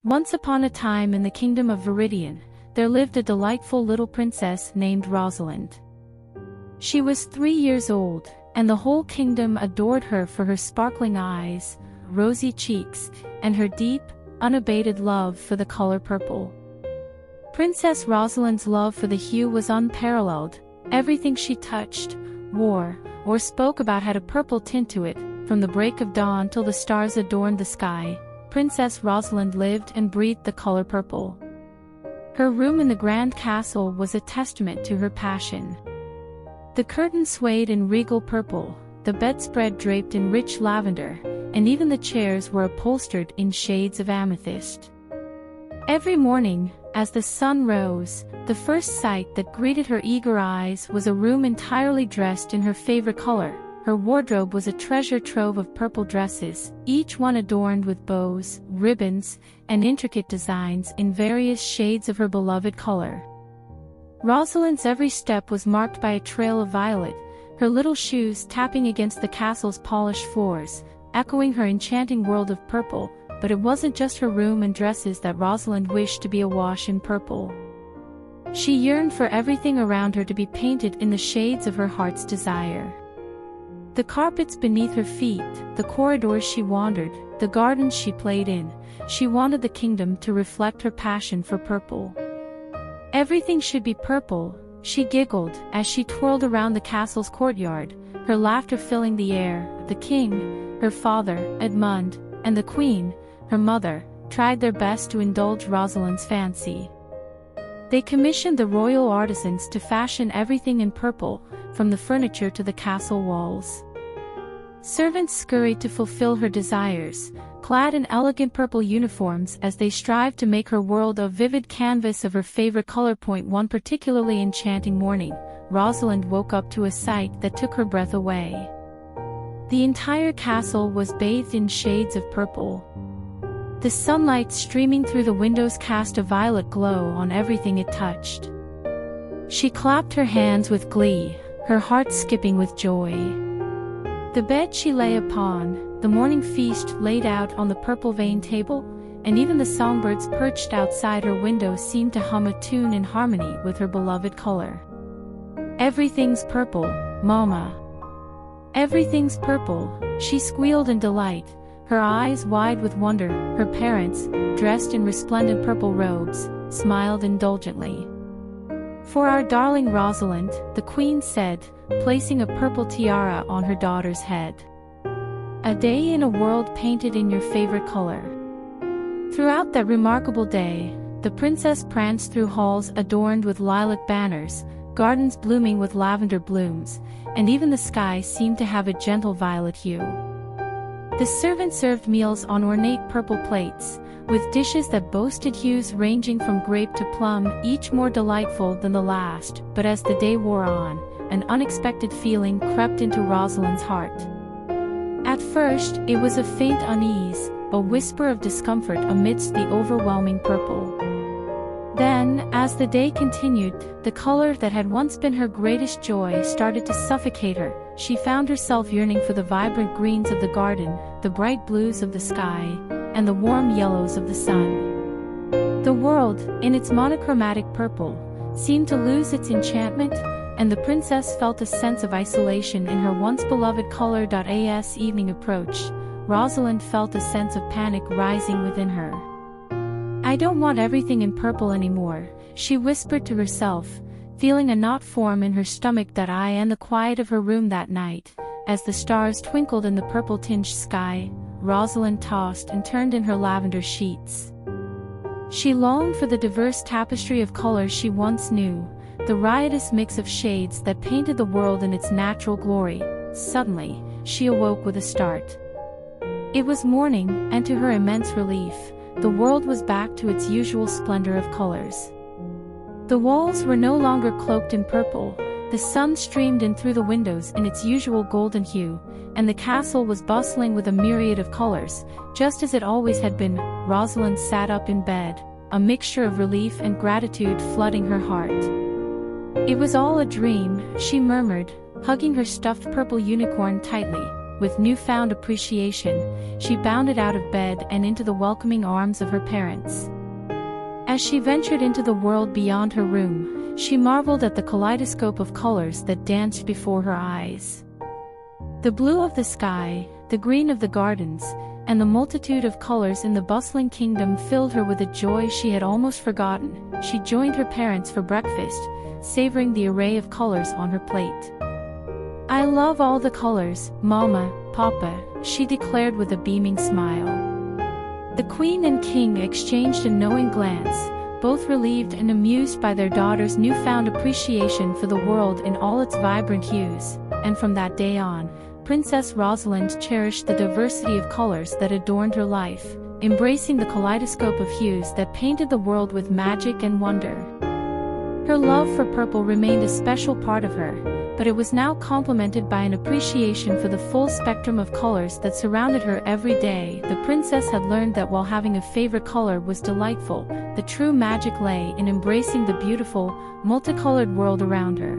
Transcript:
Once upon a time in the kingdom of Viridian, there lived a delightful little princess named Rosalind. She was 3 years old, and the whole kingdom adored her for her sparkling eyes, rosy cheeks, and her deep, unabated love for the color purple. Princess Rosalind's love for the hue was unparalleled. Everything she touched, wore, or spoke about had a purple tint to it. From the break of dawn till the stars adorned the sky, Princess Rosalind lived and breathed the color purple. Her room in the grand castle was a testament to her passion. The curtains swayed in regal purple, the bedspread draped in rich lavender, and even the chairs were upholstered in shades of amethyst. Every morning, as the sun rose, the first sight that greeted her eager eyes was a room entirely dressed in her favorite color. Her wardrobe was a treasure trove of purple dresses, each one adorned with bows, ribbons, and intricate designs in various shades of her beloved color. Rosalind's every step was marked by a trail of violet, her little shoes tapping against the castle's polished floors, echoing her enchanting world of purple. But it wasn't just her room and dresses that Rosalind wished to be awash in purple. She yearned for everything around her to be painted in the shades of her heart's desire. The carpets beneath her feet, the corridors she wandered, the gardens she played in, she wanted the kingdom to reflect her passion for purple. Everything should be purple, she giggled as she twirled around the castle's courtyard, her laughter filling the air. The king, her father, Edmund, and the queen, her mother, tried their best to indulge Rosalind's fancy. They commissioned the royal artisans to fashion everything in purple, from the furniture to the castle walls. Servants scurried to fulfill her desires, clad in elegant purple uniforms as they strived to make her world a vivid canvas of her favorite color. One particularly enchanting morning, Rosalind woke up to a sight that took her breath away. The entire castle was bathed in shades of purple. The sunlight streaming through the windows cast a violet glow on everything it touched. She clapped her hands with glee, her heart skipping with joy. The bed she lay upon, the morning feast laid out on the purple-veined table, and even the songbirds perched outside her window seemed to hum a tune in harmony with her beloved color. "Everything's purple, Mama. Everything's purple," she squealed in delight, her eyes wide with wonder. Her parents, dressed in resplendent purple robes, smiled indulgently. "For our darling Rosalind," the queen said, placing a purple tiara on her daughter's head. "A day in a world painted in your favorite color." Throughout that remarkable day, the princess pranced through halls adorned with lilac banners, gardens blooming with lavender blooms, and even the sky seemed to have a gentle violet hue. The servant served meals on ornate purple plates, with dishes that boasted hues ranging from grape to plum, each more delightful than the last. But as the day wore on, an unexpected feeling crept into Rosalind's heart. At first, it was a faint unease, a whisper of discomfort amidst the overwhelming purple. Then, as the day continued, the color that had once been her greatest joy started to suffocate her. She found herself yearning for the vibrant greens of the garden, the bright blues of the sky, and the warm yellows of the sun. The world, in its monochromatic purple, seemed to lose its enchantment, and the princess felt a sense of isolation in her once beloved color. As evening approached, Rosalind felt a sense of panic rising within her. "I don't want everything in purple anymore," she whispered to herself, feeling a knot form in her stomach. In the quiet of her room that night, as the stars twinkled in the purple-tinged sky, Rosalind tossed and turned in her lavender sheets. She longed for the diverse tapestry of colors she once knew, the riotous mix of shades that painted the world in its natural glory. Suddenly, she awoke with a start. It was morning, and to her immense relief, the world was back to its usual splendor of colors. The walls were no longer cloaked in purple, the sun streamed in through the windows in its usual golden hue, and the castle was bustling with a myriad of colors, just as it always had been. Rosalind sat up in bed, a mixture of relief and gratitude flooding her heart. "It was all a dream," she murmured, hugging her stuffed purple unicorn tightly. with newfound appreciation, she bounded out of bed and into the welcoming arms of her parents. As she ventured into the world beyond her room, she marveled at the kaleidoscope of colors that danced before her eyes. The blue of the sky, the green of the gardens, and the multitude of colors in the bustling kingdom filled her with a joy she had almost forgotten. She joined her parents for breakfast, savoring the array of colors on her plate. "I love all the colors, Mama, Papa," she declared with a beaming smile. The Queen and King exchanged a knowing glance, both relieved and amused by their daughter's newfound appreciation for the world in all its vibrant hues, and from that day on, Princess Rosalind cherished the diversity of colors that adorned her life, embracing the kaleidoscope of hues that painted the world with magic and wonder. Her love for purple remained a special part of her, but it was now complemented by an appreciation for the full spectrum of colors that surrounded her every day. The princess had learned that while having a favorite color was delightful, the true magic lay in embracing the beautiful, multicolored world around her.